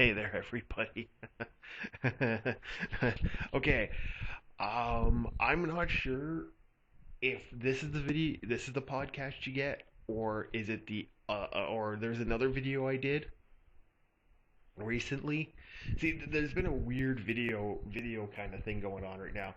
Hey there, everybody. Okay, I'm not sure if this is the podcast you get, or is it or there's another video I did recently. See, there's been a weird video kind of thing going on right now.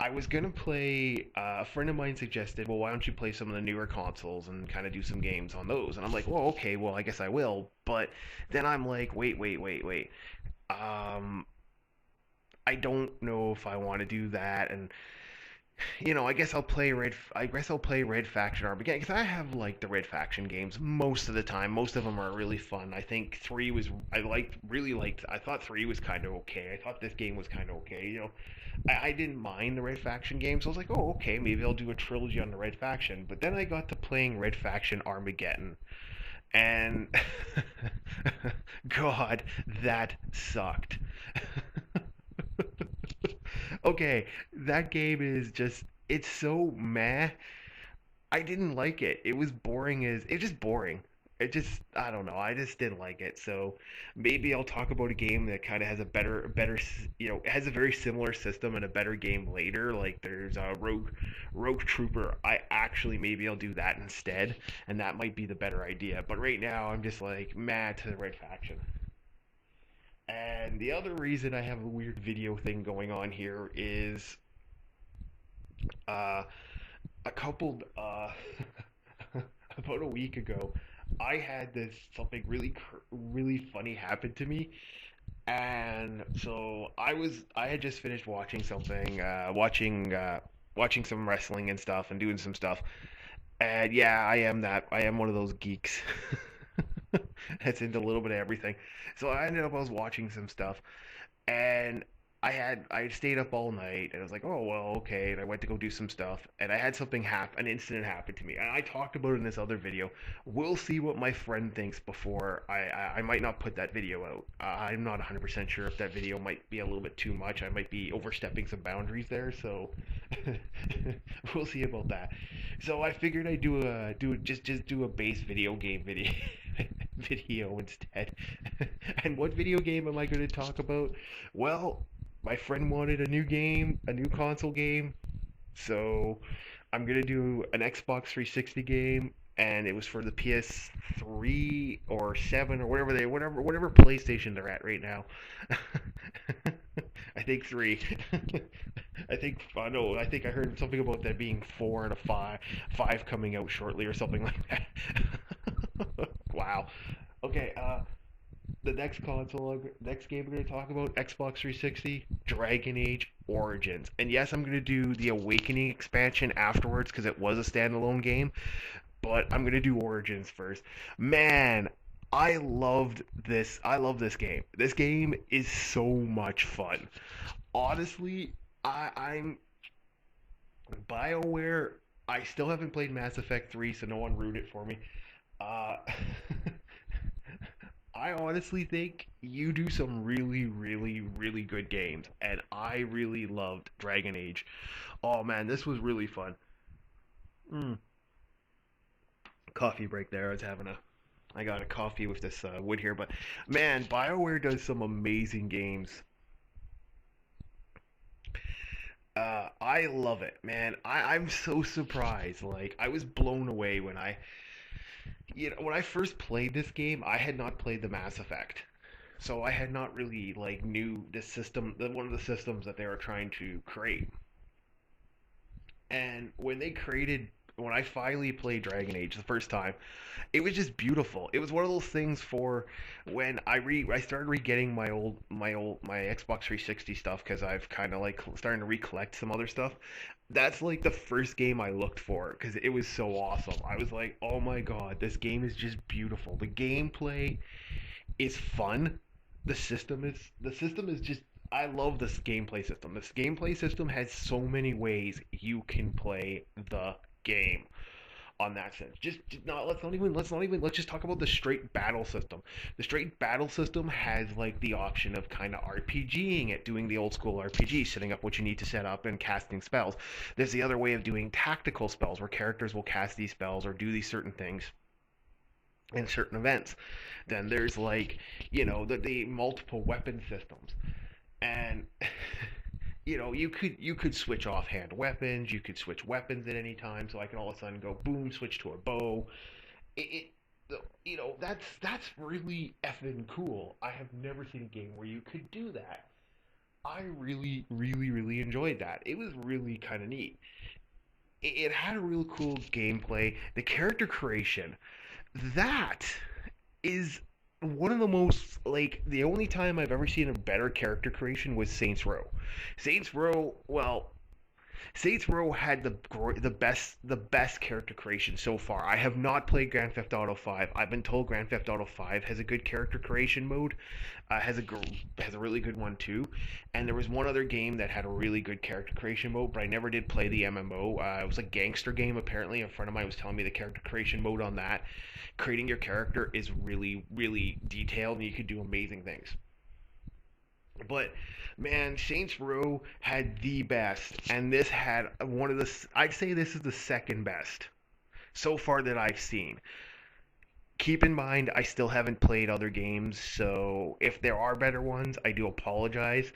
I was gonna play. A friend of mine suggested, well, why don't you play some of the newer consoles and kind of do some games on those? And I'm like, well, okay, well, I guess I will. But then I'm like, wait. Um, I don't know if I want to do that, and I guess I'll play Red. I guess I'll play Red Faction Armageddon because I have like the Red Faction games most of the time. Most of them are really fun. I think three was I liked really liked. I thought three was kind of okay. I thought this game was kind of okay. I didn't mind the Red Faction games. So I was like, oh, okay, maybe I'll do a trilogy on the Red Faction. But then I got to playing Red Faction Armageddon, and God, that sucked. Okay, that game is just it's so meh. I didn't like it. It was boring as it's just boring. It just I don't know. I just didn't like it. So maybe I'll talk about a game that kind of has a has a very similar system and a better game later. Like there's a Rogue Trooper. I actually maybe I'll do that instead, and that might be the better idea. But right now I'm just like mad to the Red Faction. And the other reason I have a weird video thing going on here is uh, a couple about a week ago, I had this something really funny happen to me, and so I had just finished watching something, watching some wrestling and stuff, and doing some stuff, and yeah, I am one of those geeks that's into a little bit of everything. So I was watching some stuff, and I stayed up all night, and I was like, oh well, okay, and I went to go do some stuff, and I had an incident happen to me, and I talked about it in this other video. We'll see what my friend thinks before I might not put that video out. I'm not 100% sure if that video might be a little bit too much. I might be overstepping some boundaries there, so we'll see about that. So I figured I'd just do a base video game video video instead. And what video game am I going to talk about? Well, my friend wanted a new console game, so I'm gonna do an Xbox 360 game, and it was for the PS3 or 7 or whatever PlayStation they're at right now. I think three. I think I heard something about that being four and a five coming out shortly or something like that. Wow. Okay, next game we're going to talk about, Xbox 360, Dragon Age Origins. And yes, I'm going to do the Awakening expansion afterwards because it was a standalone game, but I'm going to do Origins first. Man, I love this game. This game is so much fun. Honestly, I'm Bioware. I still haven't played Mass Effect 3, so no one ruined it for me. Uh, I honestly think you do some really good games, and I really loved Dragon Age. Oh man, this was really fun. Mm. Coffee break there. I got a coffee with this wood here, but man, BioWare does some amazing games. I love it, man. I'm so surprised. Like I was blown away when I first played this game. I had not played the Mass Effect. So I had not really like knew the system, one of the systems that they were trying to create. And when I finally played Dragon Age the first time, it was just beautiful. It was one of those things for when I started re-getting my Xbox 360 stuff because I've kind of like starting to recollect some other stuff. That's like the first game I looked for because it was so awesome. I was like, oh my god, this game is just beautiful. The gameplay is fun. The system is just I love this gameplay system. This gameplay system has so many ways you can play the game on that sense. Just not let's just talk about the straight battle system. The straight battle system has like the option of kind of RPGing it, doing the old school RPG, setting up what you need to set up and casting spells. There's the other way of doing tactical spells where characters will cast these spells or do these certain things in certain events. Then there's like, the multiple weapon systems. And you could switch off hand weapons, you could switch weapons at any time, so I can all of a sudden go boom, switch to a bow. That's really effing cool. I have never seen a game where you could do that. I really, really, really enjoyed that. It was really kind of neat. It had a real cool gameplay. The character creation, that is one of the most, like, the only time I've ever seen a better character creation was Saints Row. Saints Row, well, Saints Row had the best character creation so far. I have not played Grand Theft Auto 5. I've been told Grand Theft Auto 5 has a good character creation mode, has a really good one too. And there was one other game that had a really good character creation mode, but I never did play the MMO. It was a gangster game apparently. A friend of mine was telling me the character creation mode on that, creating your character is really really detailed, and you could do amazing things. But man, Saints Row had the best, and this had one of the. I'd say this is the second best so far that I've seen. Keep in mind, I still haven't played other games, so if there are better ones, I do apologize.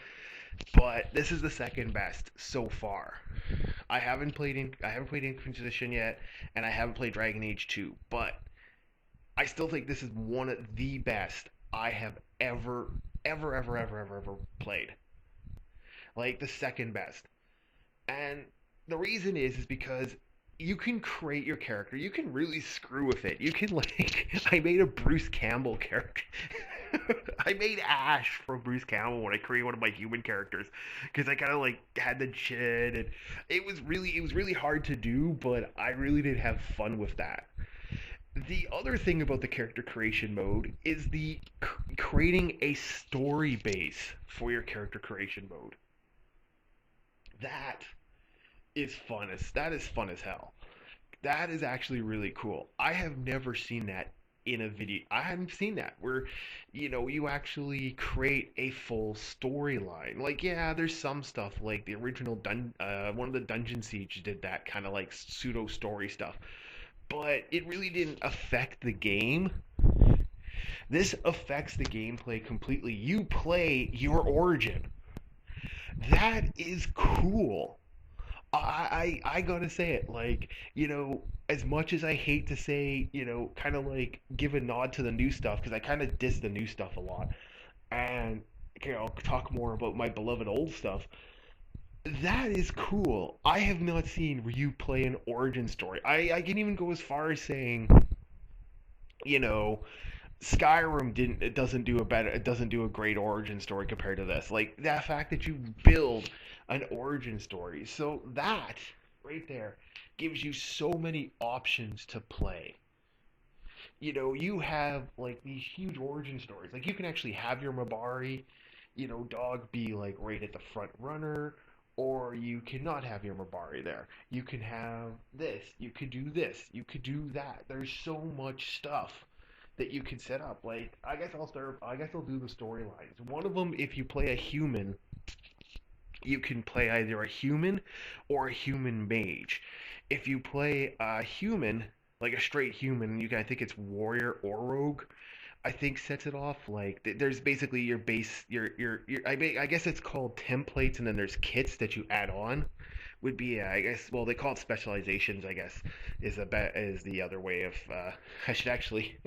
But this is the second best so far. I haven't played Inquisition yet, and I haven't played Dragon Age 2, but I still think this is one of the best I have ever played. Like the second best. And the reason is because you can create your character. You can really screw with it. You can like I made a Bruce Campbell character. I made Ash from Bruce Campbell when I created one of my human characters because I kind of like had the chin, and it was really hard to do, but I really did have fun with that. The other thing about the character creation mode is the creating a story base for your character creation mode. That that is fun as hell. That is actually really cool. I have never seen that in a video. I haven't seen that where you actually create a full storyline. Like, yeah, there's some stuff like the original one of the Dungeon Siege did that kind of like pseudo story stuff, but it really didn't affect the game. This affects the gameplay completely. You play your origin. That is cool. I gotta say it, like, as much as I hate to say, kind of like give a nod to the new stuff, because I kind of diss the new stuff a lot, and I'll talk more about my beloved old stuff. That is cool. I have not seen where you play an origin story. I can even go as far as saying, you know, Skyrim didn't it doesn't do a better it doesn't do a great origin story compared to this. Like that fact that you build an origin story. So that right there gives you so many options to play. You have like these huge origin stories. Like you can actually have your Mabari, dog be like right at the front runner, or you cannot have your Mabari there. You can have this, you could do this, you could do that. There's so much stuff that you can set up. Like I guess I'll do the storylines. One of them, if you play a human, you can play either a human or a human mage. If you play a human, like a straight human, you can I think it's warrior or rogue. I think sets it off like there's basically your base your I guess it's called templates, and then there's kits that you add on would be I guess, well, they call it specializations, I guess, is the other way of I should actually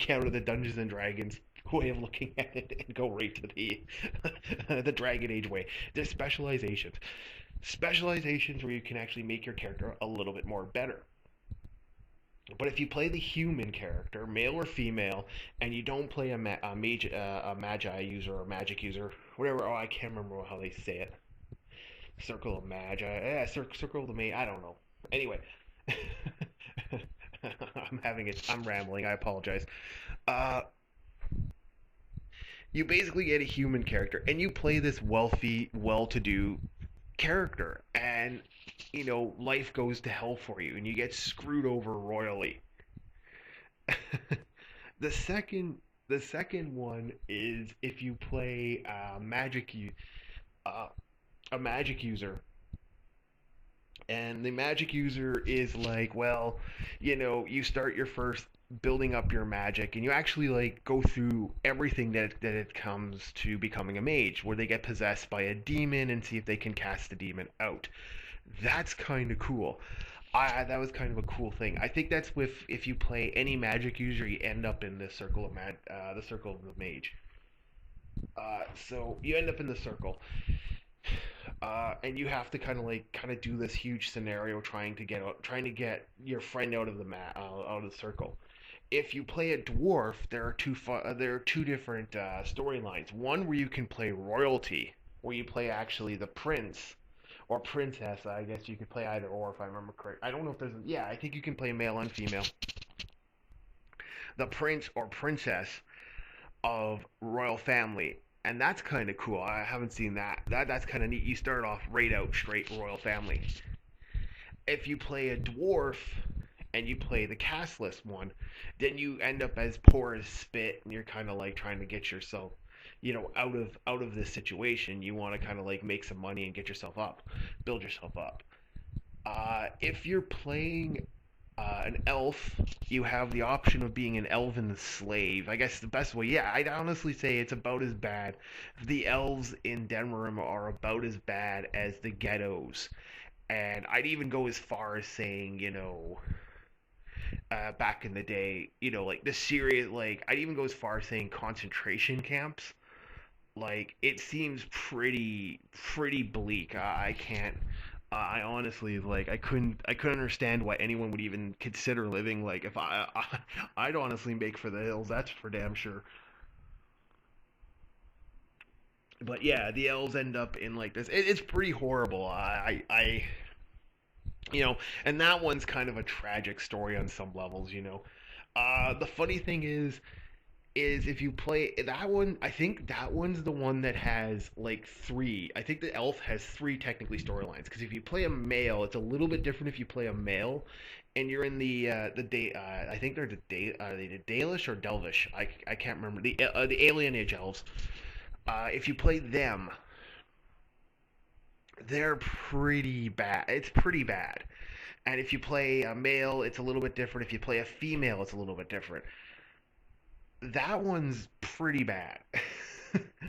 counter the Dungeons and Dragons way of looking at it and go right to the the Dragon Age way. There's specializations where you can actually make your character a little bit more better. But if you play the human character, male or female, and you don't play a magi user or magic user, whatever, oh, I can't remember how they say it. Circle of Magi, yeah, Circle of the Mage, I don't know. Anyway, I'm rambling, I apologize. Uh, you basically get a human character, and you play this wealthy, well-to-do character, and life goes to hell for you, and you get screwed over royally. the second, the second one is if you play uh, a magic user, and the magic user is like, well, you start your first. building up your magic, and you actually like go through everything that it comes to becoming a mage, where they get possessed by a demon and see if they can cast the demon out. That's kind of cool. That was kind of a cool thing. I think that's with if you play any magic user, you end up in the circle of the circle of the mage. So you end up in the circle, and you have to kind of do this huge scenario trying to get your friend out of the out of the circle. If you play a dwarf, there are two different storylines. One where you can play royalty, where you play actually the prince or princess. I guess you could play either or if I remember correct. I don't know if there's yeah. I think you can play male and female. The prince or princess of royal family, and that's kind of cool. I haven't seen that. That's kind of neat. You start off right out straight royal family. If you play a dwarf and you play the castless one, then you end up as poor as spit, and you're kind of like trying to get yourself, out of this situation. You want to kind of like make some money and get yourself up, build yourself up. If you're playing an elf, you have the option of being an elven slave. I guess the best way, yeah, I'd honestly say it's about as bad. The elves in Denmark are about as bad as the ghettos. And I'd even go as far as saying, back in the day, like the serious, like, I'd even go as far as saying concentration camps. Like, it seems pretty bleak. I can't. I honestly like I couldn't understand why anyone would even consider living like if I'd honestly make for the hills, that's for damn sure. But yeah, the elves end up in like this. It's pretty horrible. And that one's kind of a tragic story on some levels. The funny thing is if you play that one, I think that one's the one that has like three. I think the elf has three technically storylines because if you play a male, it's a little bit different if you play a male, and you're in the day. I think they're the Dalish or Delvish. I can't remember the Alien Age elves. If you play them, they're pretty bad. It's pretty bad. And if you play a male, it's a little bit different. If you play a female, it's a little bit different. That one's pretty bad.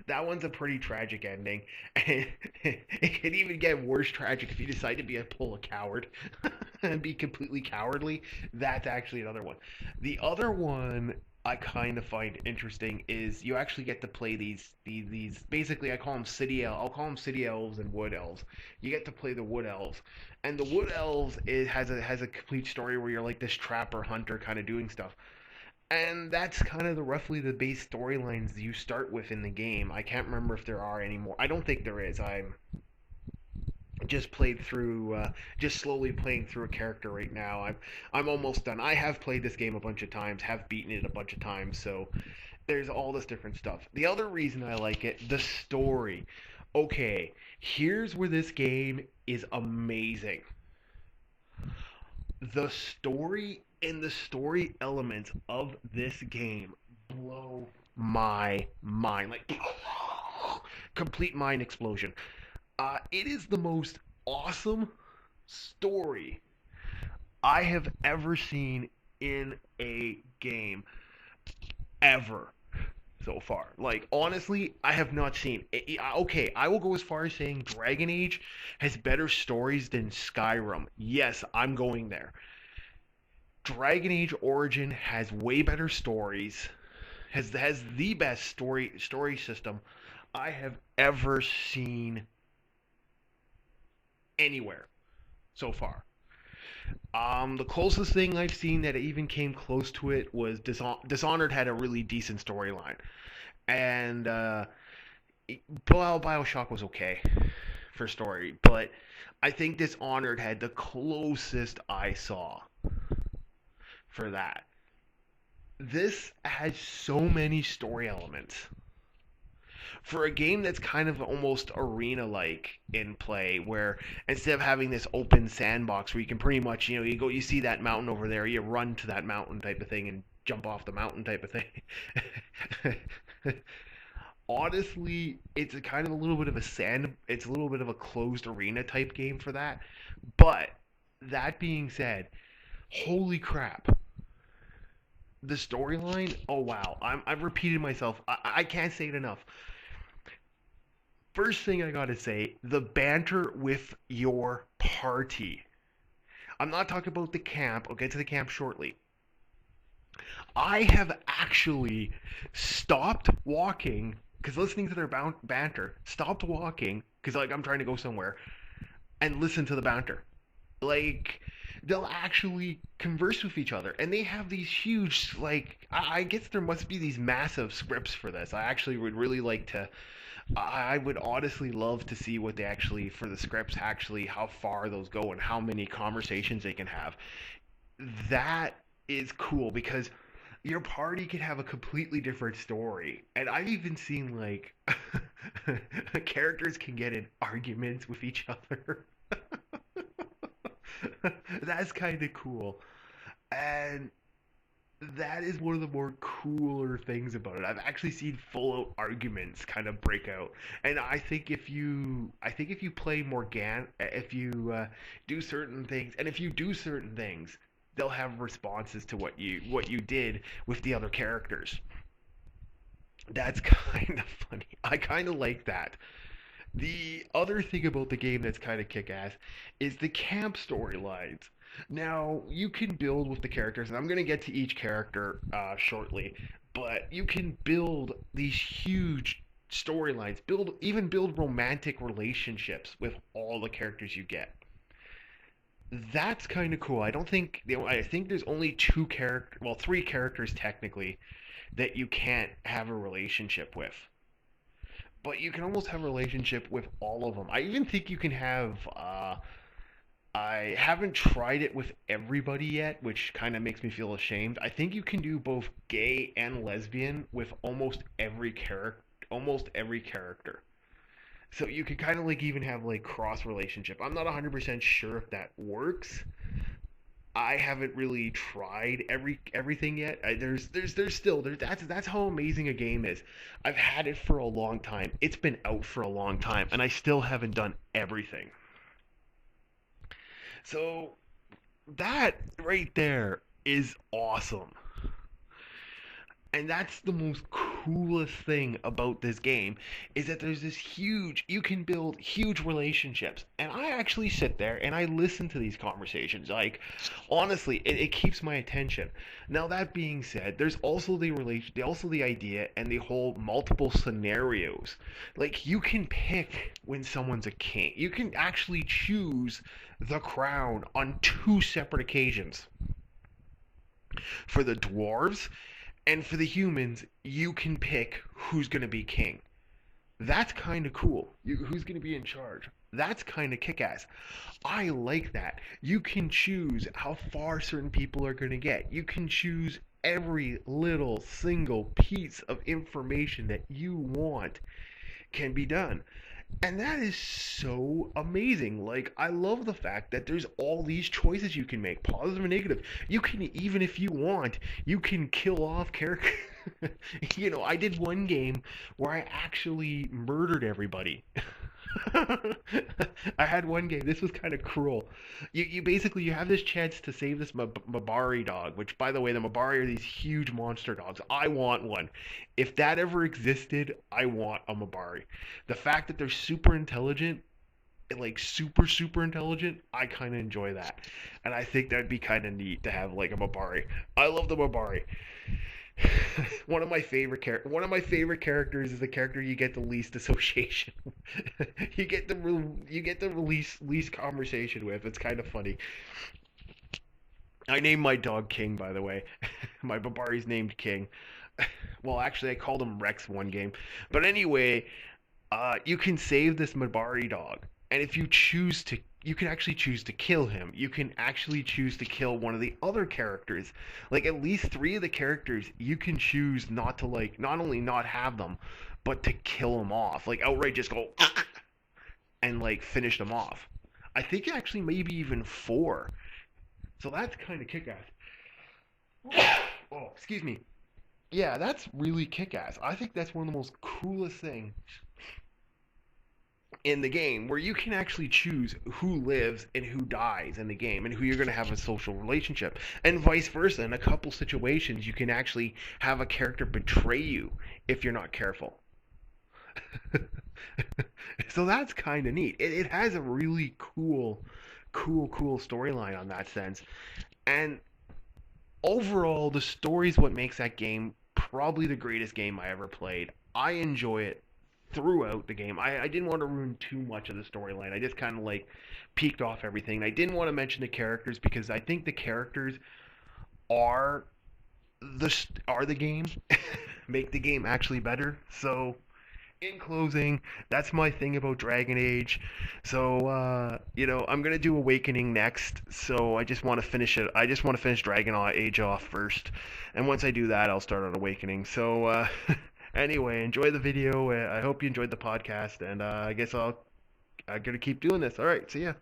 That one's a pretty tragic ending, and it can even get worse tragic if you decide to pull a coward and be completely cowardly. That's actually another one. The other one I kind of find interesting is you actually get to play these basically I'll call them city elves and wood elves. You get to play the wood elves, and the wood elves has a complete story where you're like this trapper hunter kind of doing stuff. And that's kind of the roughly the base storylines you start with in the game. I can't remember if there are any more. I don't think there is. I'm just slowly playing through a character right now. I'm almost done. I have played this game a bunch of times, have beaten it a bunch of times, so there's all this different stuff. The other reason I like it, the story. Okay, here's where this game is amazing. The story elements of this game blow my mind. Like, complete mind explosion. It is the most awesome story I have ever seen in a game ever so far. Like, honestly, I have not seen. Okay, I will go as far as saying Dragon Age has better stories than Skyrim. Yes, I'm going there. Dragon Age Origin has way better stories, has the best story system I have ever seen anywhere so far. The closest thing I've seen that even came close to it was Dishonored had a really decent storyline, and Bioshock was okay for story, but I think Dishonored had the closest I saw for that. This has so many story elements for a game that's kind of almost arena like in play, where instead of having this open sandbox where you can pretty much, you see that mountain over there, you run to that mountain type of thing and jump off the mountain type of thing. Honestly, it's a kind of a little bit of it's a little bit of a closed arena type game for that. But that being said, holy crap, the storyline, oh wow, I've repeated myself. I can't say it enough. First thing I gotta say, the banter with your party. I'm not talking about the camp. I'll get to the camp shortly. I have actually stopped walking because listening to their banter, stopped walking because like I'm trying to go somewhere and listen to the banter. Like they'll actually converse with each other, and they have these huge like I guess there must be these massive scripts for this. I actually would really like to. I would honestly love to see what they actually for the scripts actually how far those go and how many conversations they can have. That is cool because your party could have a completely different story. And I've even seen like characters can get in arguments with each other. That's kind of cool. And that is one of the more cooler things about it. I've actually seen full out arguments kind of break out. And I think if you play Morgan, if you do certain things, and if you do certain things, they'll have responses to what you did with the other characters. That's kind of funny. I kind of like that. The other thing about the game that's kind of kick ass is the camp storylines. Now, you can build with the characters, and I'm going to get to each character shortly, but you can build these huge storylines, build romantic relationships with all the characters you get. That's kind of cool. I don't think I think there's only three characters technically that you can't have a relationship with. But you can almost have a relationship with all of them. I even think you can have. I haven't tried it with everybody yet, which kind of makes me feel ashamed. I think you can do both gay and lesbian with almost every character. So you could kind of like even have like cross relationship. I'm not 100% sure if that works. I haven't really tried everything yet. There's still that's how amazing a game is. I've had it for a long time. It's been out for a long time, and I still haven't done everything. So that right there is awesome. And that's the most coolest thing about this game is that there's this huge you can build huge relationships, and I actually sit there and I listen to these conversations like honestly it keeps my attention. Now that being said, there's also the idea and the whole multiple scenarios. Like you can pick when someone's a king, you can actually choose the crown on two separate occasions. For the dwarves and for the humans, you can pick who's going to be king. That's kind of cool. Who's going to be in charge? That's kind of kick ass. I like that. You can choose how far certain people are going to get. You can choose every little single piece of information that you want can be done. And that is so amazing. Like, I love the fact that there's all these choices you can make, positive and negative. You can, even if you want, you can kill off characters. I did one game where I actually murdered everybody. I had one game. This was kind of cruel. You basically you have this chance to save this Mabari dog, which by the way, the Mabari are these huge monster dogs. I want one. If that ever existed, I want a Mabari. The fact that they're super intelligent, like super intelligent, I kind of enjoy that, and I think that'd be kind of neat to have like a Mabari. I love the Mabari. One of my favorite characters is the character you get the least association. You get the least conversation with. It's kind of funny. I named my dog King, by the way. My Babari's named King. Well, actually, I called him Rex one game. But anyway, you can save this Mabari dog, and if you choose to, you can actually choose to kill him. You can actually choose to kill one of the other characters. Like at least three of the characters, you can choose not to like, not only not have them, but to kill them off. Like outright just go and like finish them off. I think actually maybe even four. So that's kind of kick-ass. Oh, excuse me. Yeah, that's really kick-ass. I think that's one of the most coolest things in the game where you can actually choose who lives and who dies in the game and who you're going to have a social relationship, and vice versa. In a couple situations you can actually have a character betray you if you're not careful. So that's kind of neat. It has a really cool storyline on that sense. And overall, the story's what makes that game probably the greatest game I ever played. I enjoy it throughout the game. I didn't want to ruin too much of the storyline. I just kind of like peeked off everything. I didn't want to mention the characters because I think the characters are the game, make the game actually better. So in closing, that's my thing about Dragon Age. So, I'm gonna do Awakening next. So I just want to finish it. I just want to finish Dragon Age off first, and once I do that, I'll start on Awakening. So, anyway, enjoy the video. I hope you enjoyed the podcast, and I guess I'm gonna keep doing this. All right, see ya.